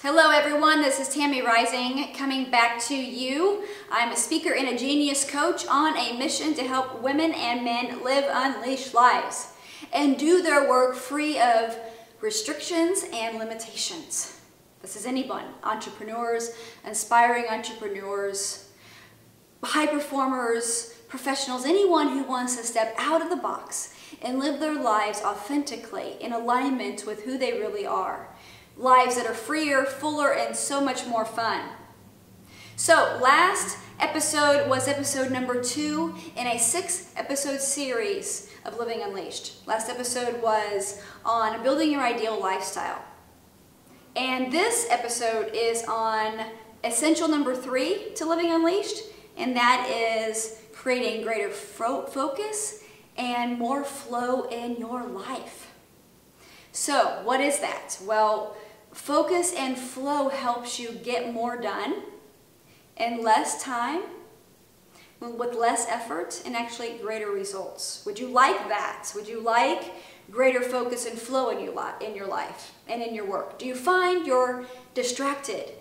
Hello everyone, this is Tamie Rising coming back to you. I'm a speaker and a genius coach on a mission to help women and men live unleashed lives and do their work free of restrictions and limitations. This is anyone, entrepreneurs, aspiring entrepreneurs, high performers, professionals, anyone who wants to step out of the box and live their lives authentically in alignment with who they really are. Lives that are freer, fuller, and so much more fun. So last episode was episode number 2 in a 6-episode series of Living Unleashed. Last episode was on building your ideal lifestyle. And this episode is on essential number 3 to Living Unleashed, and that is creating greater focus and more flow in your life. So what is that? Well, focus and flow helps you get more done in less time, with less effort, and actually greater results. Would you like that? Would you like greater focus and flow in your life and in your work? Do you find you're distracted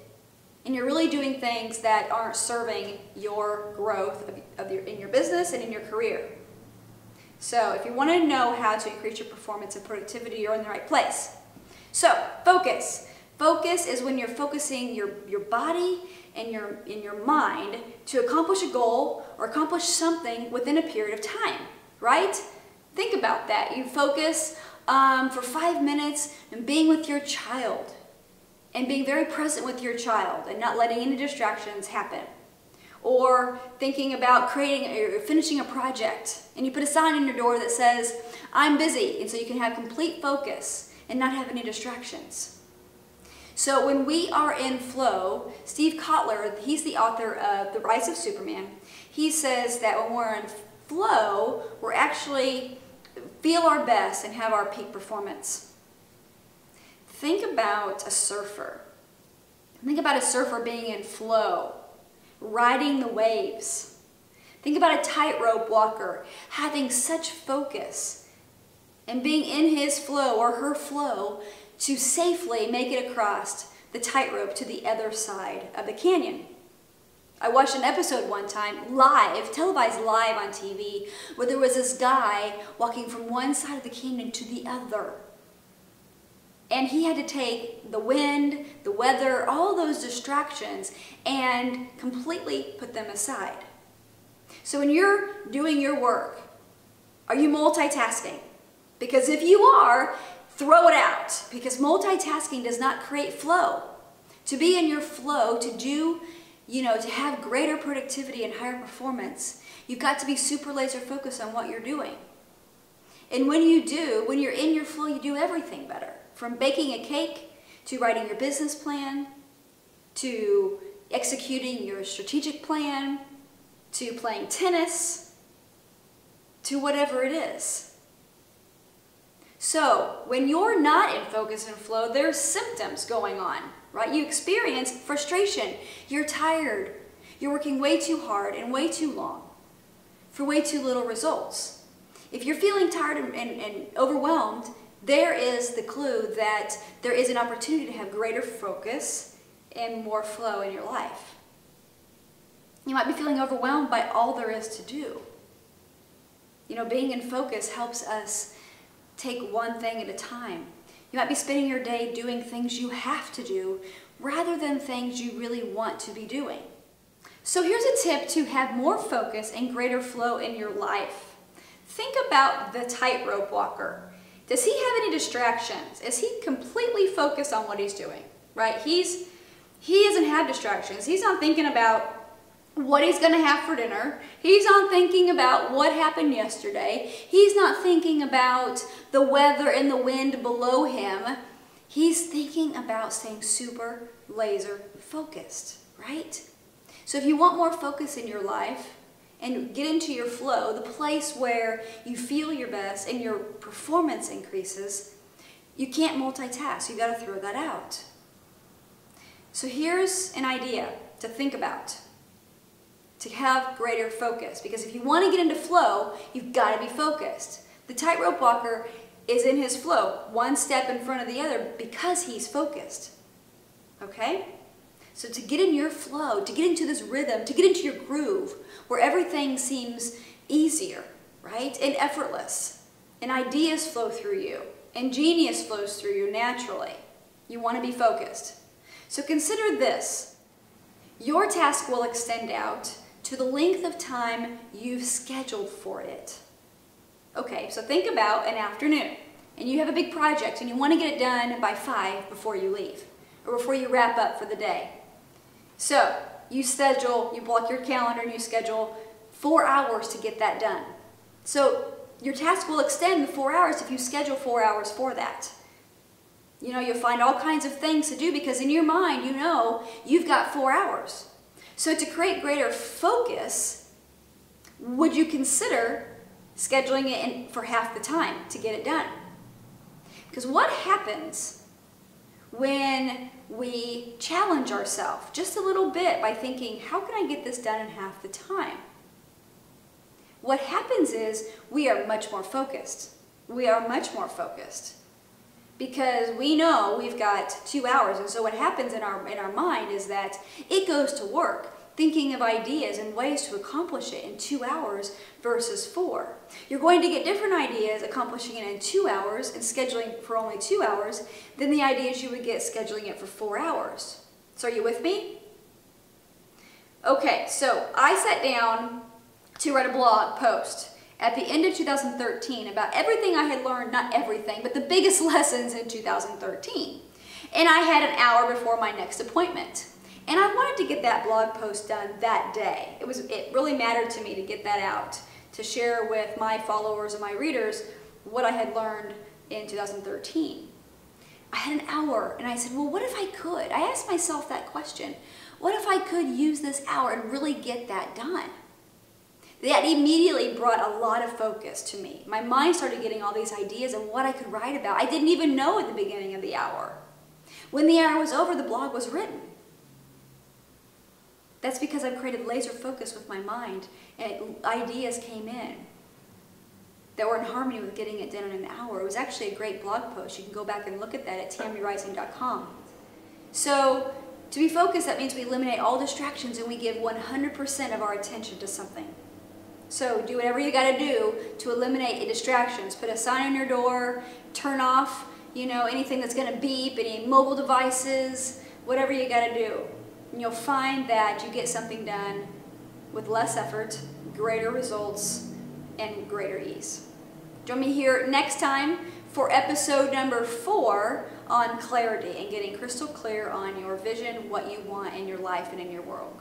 and you're really doing things that aren't serving your growth in your business and in your career? So if you want to know how to increase your performance and productivity, you're in the right place. So focus. Focus is when you're focusing your body and your mind to accomplish a goal or accomplish something within a period of time, right? Think about that. You focus for 5 minutes and being with your child and being very present with your child and not letting any distractions happen. Or thinking about creating or finishing a project, and you put a sign on your door that says, "I'm busy," and so you can have complete focus and not have any distractions. So when we are in flow, Steve Kotler, he's the author of The Rise of Superman, he says that when we're in flow, we're actually feel our best and have our peak performance. Think about a surfer. Think about a surfer being in flow, riding the waves. Think about a tightrope walker having such focus and being in his flow or her flow to safely make it across the tightrope to the other side of the canyon. I watched an episode one time, live, televised live on TV, where there was this guy walking from one side of the canyon to the other. And he had to take the wind, the weather, all those distractions and completely put them aside. So when you're doing your work, are you multitasking? Because if you are, throw it out, because multitasking does not create flow. To be in your flow, to do, to have greater productivity and higher performance, you've got to be super laser focused on what you're doing. And when you're in your flow, you do everything better. From baking a cake, to writing your business plan, to executing your strategic plan, to playing tennis, to whatever it is. So when you're not in focus and flow, there's symptoms going on, right? You experience frustration. You're tired. You're working way too hard and way too long for way too little results. If you're feeling tired and overwhelmed, there is the clue that there is an opportunity to have greater focus and more flow in your life. You might be feeling overwhelmed by all there is to do. Being in focus helps us take one thing at a time. You might be spending your day doing things you have to do rather than things you really want to be doing. So here's a tip to have more focus and greater flow in your life. Think about the tightrope walker. Does he have any distractions? Is he completely focused on what he's doing, right? He doesn't have distractions. He's not thinking about what he's going to have for dinner. He's not thinking about what happened yesterday. He's not thinking about the weather and the wind below him. He's thinking about staying super laser focused, right? So if you want more focus in your life, and get into your flow, the place where you feel your best and your performance increases, you can't multitask. You got to throw that out. So here's an idea to think about to have greater focus, because if you want to get into flow, you've got to be focused. The tightrope walker is in his flow, one step in front of the other because he's focused. Okay? okay? So to get in your flow, to get into this rhythm, to get into your groove, where everything seems easier, right? And effortless. And ideas flow through you. And genius flows through you naturally. You want to be focused. So consider this. Your task will extend out to the length of time you've scheduled for it. Okay, so think about an afternoon. And you have a big project and you want to get it done by 5 before you leave. Or before you wrap up for the day. So, you block your calendar and you schedule 4 hours to get that done. So, your task will extend the 4 hours if you schedule 4 hours for that. You know, you'll find all kinds of things to do because in your mind, you know, you've got 4 hours. So to create greater focus, would you consider scheduling it in for half the time to get it done? Because what happens when we challenge ourselves just a little bit by thinking, how can I get this done in half the time? What happens is we are much more focused. We are much more focused because we know we've got 2 hours. And so what happens in our mind is that it goes to work thinking of ideas and ways to accomplish it in 2 hours versus 4. You're going to get different ideas accomplishing it in 2 hours and scheduling for only 2 hours than the ideas you would get scheduling it for 4 hours. So are you with me? Okay, so I sat down to write a blog post at the end of 2013 about everything I had learned, not everything, but the biggest lessons in 2013. And I had an hour before my next appointment. And I wanted to get that blog post done that day. It really mattered to me to get that out, to share with my followers and my readers what I had learned in 2013. I had an hour and I said, well, what if I could? I asked myself that question. What if I could use this hour and really get that done? That immediately brought a lot of focus to me. My mind started getting all these ideas of what I could write about. I didn't even know at the beginning of the hour. When the hour was over, the blog was written. That's because I've created laser focus with my mind and ideas came in that were in harmony with getting it done in an hour. It was actually a great blog post. You can go back and look at that at TamieRising.com. So to be focused, that means we eliminate all distractions and we give 100% of our attention to something. So do whatever you got to do to eliminate distractions. Put a sign on your door, turn off, anything that's going to beep, any mobile devices, whatever you got to do. And you'll find that you get something done with less effort, greater results, and greater ease. Join me here next time for episode number 4 on clarity and getting crystal clear on your vision, what you want in your life and in your world.